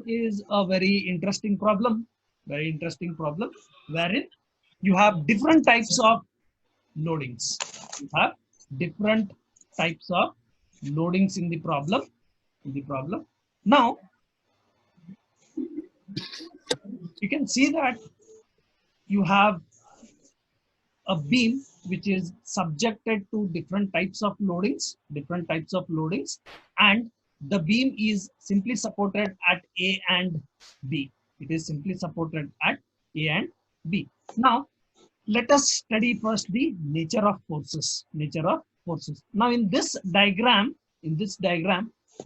one is a very interesting problem, wherein you have different types of loadings. You have different types of loadings in the problem. Now, you can see that you have a beam which is subjected to different types of loadings, and the beam is simply supported at A and B. It is simply supported at A and B. Now, let us study first the nature of forces. Now, in this diagram,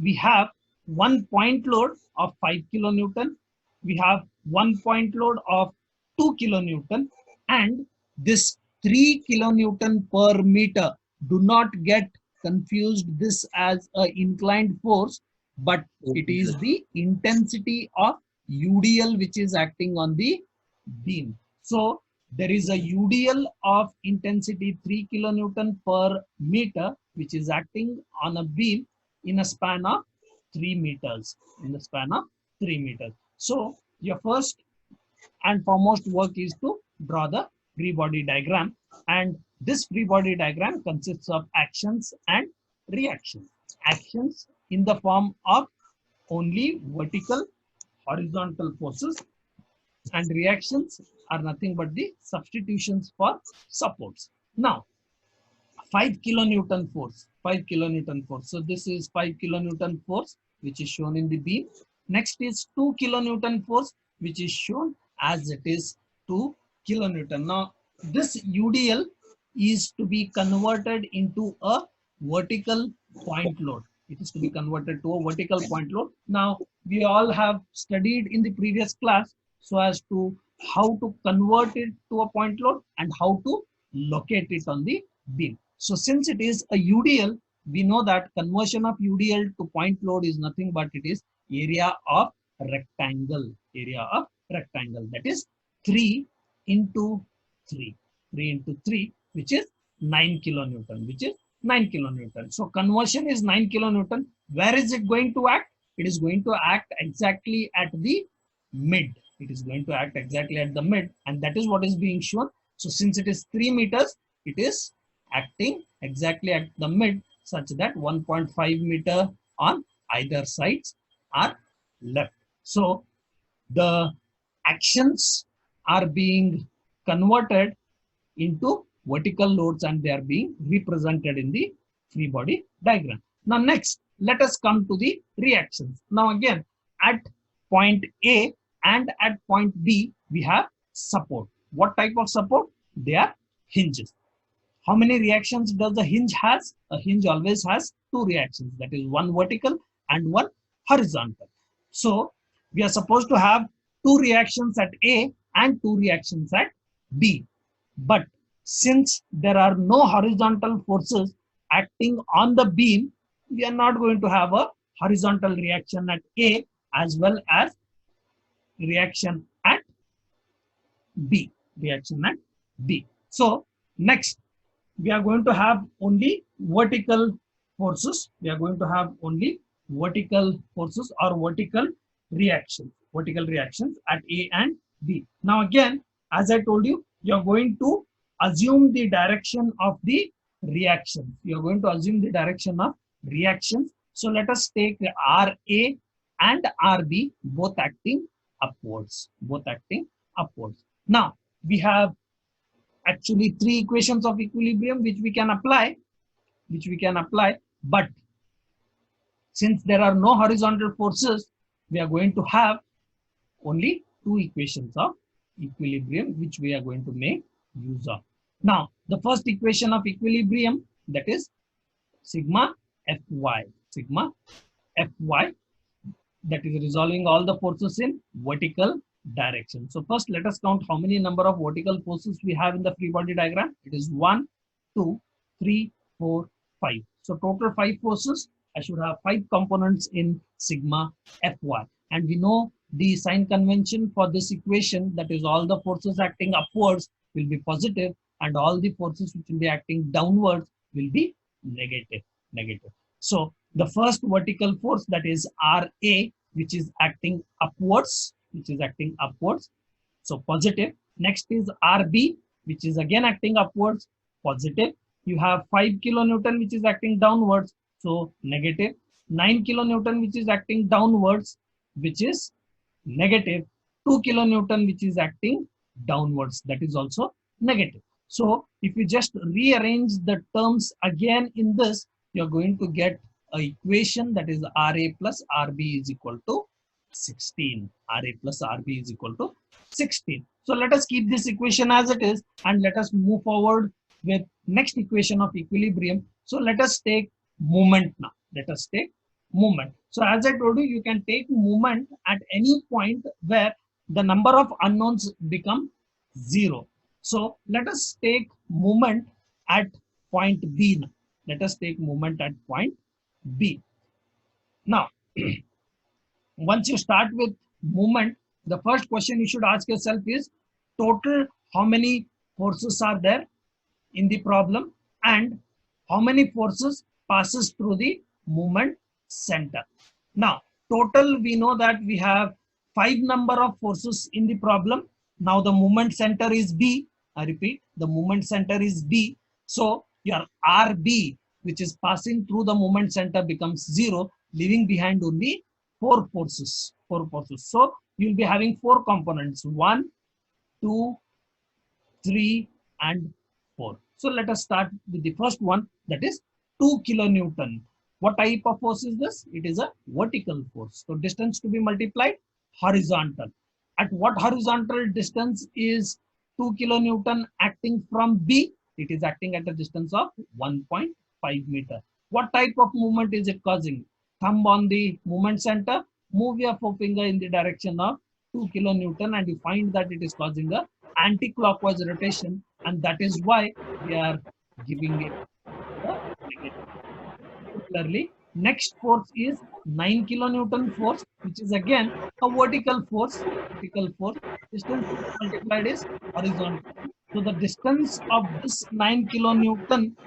we have one point load of 5 kilonewton. We have one point load of 2 kilonewton, and this 3 kilonewton per meter. Do not get confused this as an inclined force, but it is the intensity of UDL which is acting on the beam. So there is a UDL of intensity 3 kilonewton per meter which is acting on a beam in a span of 3 meters. So your first and foremost work is to draw the free body diagram, and this free body diagram consists of actions and reactions. Actions in the form of only vertical, horizontal forces, and reactions are nothing but the substitutions for supports. Now, 5 kilonewton force. So this is 5 kilonewton force which is shown in the beam. Next is 2 kilonewton force which is shown as it is 2 kilonewton. Now, this UDL is to be converted into a vertical point load. It is to be converted to a vertical point load. Now, we all have studied in the previous class so as to how to convert it to a point load and how to locate it on the beam. So since it is a UDL, we know that conversion of UDL to point load is nothing but it is area of rectangle. That is 3 into 3, which is 9 kilonewton. So conversion is 9 kilonewton. Where is it going to act? It is going to act exactly at the mid. And that is what is being shown. So since it is 3 meters, it is acting exactly at the mid, such that 1.5 meter on either sides are left. So the actions are being converted into vertical loads and they are being represented in the free body diagram. Now next, let us come to the reactions. Now again, at point A and at point B, we have support. What type of support? They are hinges. How many reactions does the hinge has? A hinge always has 2 reactions, that is one vertical and one horizontal. So we are supposed to have 2 reactions at A and 2 reactions at B. But since there are no horizontal forces acting on the beam, we are not going to have a horizontal reaction at A as well as reaction at B. So next, we are going to have only vertical forces. Or vertical reactions at A and B. Now again, as I told you, you are going to assume the direction of the reactions. So let us take RA and RB both acting upwards. Now we have actually 3 equations of equilibrium which we can apply. But since there are no horizontal forces, we are going to have only 2 equations of equilibrium which we are going to make use of. Now, the first equation of equilibrium, that is sigma Fy, that is resolving all the forces in vertical direction. So first, let us count how many number of vertical forces we have in the free body diagram. It is 1, 2, 3, 4, 5. So total 5 forces. I should have 5 components in sigma Fy. And we know the sign convention for this equation, that is all the forces acting upwards will be positive and all the forces which will be acting downwards will be negative. So the first vertical force, that is Ra, which is acting upwards, so positive. Next is RB, which is again acting upwards, positive. You have 5 kilonewton, which is acting downwards, so negative. 9 kilonewton, which is acting downwards, which is negative. 2 kilonewton, which is acting downwards, that is also negative. So if you just rearrange the terms again in this, you're going to get an equation that is RA plus RB is equal to 16. RA plus RB is equal to 16. So let us keep this equation as it is and let us move forward with next equation of equilibrium. So let us take moment now. Let us take moment. So as I told you, you can take moment at any point where the number of unknowns become 0. So let us take moment at point B now. Let us take moment at point B. Now, once you start with movement, the first question you should ask yourself is total how many forces are there in the problem and how many forces passes through the movement center. Now, total we know that we have 5 number of forces in the problem. Now the movement center is B. I repeat, the movement center is B. So your RB, which is passing through the movement center, becomes 0, leaving behind only 4 forces. So you'll be having 4 components: 1, 2, 3, and 4. So let us start with the first one, that is 2 kilonewton. What type of force is this? It is a vertical force. So distance to be multiplied, horizontal. At what horizontal distance is 2 kilonewton acting from B? It is acting at a distance of 1.5 meter. What type of movement is it causing? Thumb on the movement center, move your forefinger in the direction of 2 kilonewton and you find that it is causing a anti-clockwise rotation, and that is why we are giving it the negative. Similarly, next force is 9 kilonewton force, which is again a vertical force. Distance multiplied is horizontal. So the distance of this 9 kilonewton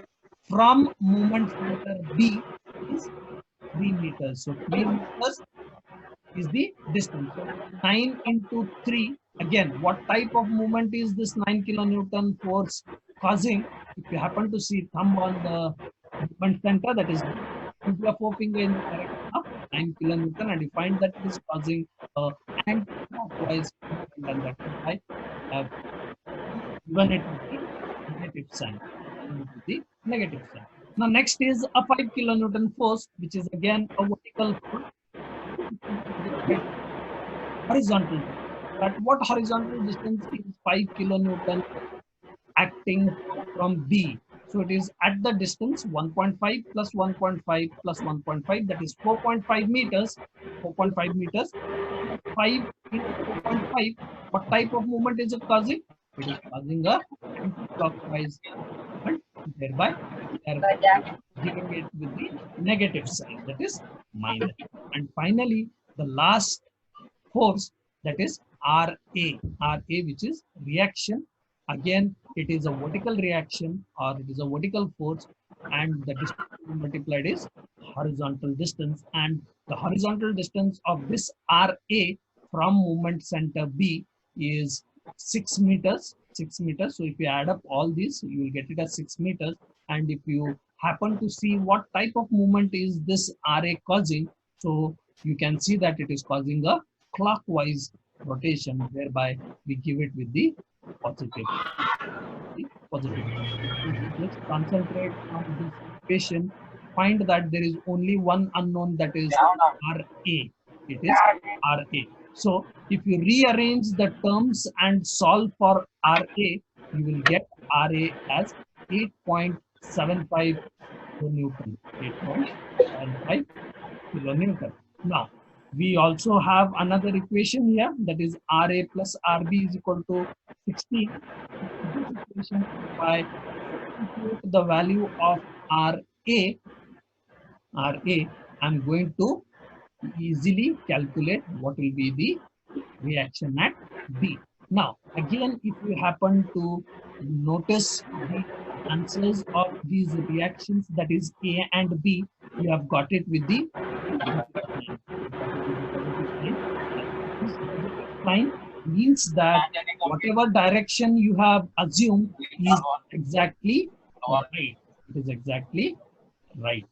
from movement center B is 3 meters. So 3 meters is the distance. So 9 into 3. Again, what type of movement is this 9 kilonewton force causing? If you happen to see thumb on the movement center, that is put your forefinger in the direction of 9 kilonewton and you find that it is causing anti-clockwise movement, and that is why I have given it with the negative sign. Now next is a 5 kilonewton force, which is again a vertical force. Horizontal. At what horizontal distance is 5 kilonewton acting from B? So it is at the distance 1.5 plus 1.5 plus 1.5, that is 4.5 meters. 4.5 meters. 5 into 4.5. What type of movement is it causing? It is causing a anti-clockwise movement. Thereby, we are giving it with the negative sign, that is minus. And finally, the last force, that is RA, which is reaction. Again, it is a vertical reaction or it is a vertical force, and the distance multiplied is horizontal distance, and the horizontal distance of this RA from movement center B is 6 meters. 6 meters. So if you add up all these, you will get it as 6 meters. And if you happen to see what type of movement is this RA causing, so you can see that it is causing a clockwise rotation, whereby we give it with the positive. Let's concentrate on this equation. Find that there is only one unknown, that is RA. It is RA. So if you rearrange the terms and solve for RA, you will get RA as 8.75 kilonewton. 8.75 kilonewton. Now, we also have another equation here, that is RA plus RB is equal to 16. This equation, by the value of RA, I'm going to easily calculate what will be the reaction at B. Now, again, if you happen to notice the answers of these reactions, that is A and B, you have got it with the is line means that whatever direction you have assumed is exactly right. It is exactly right.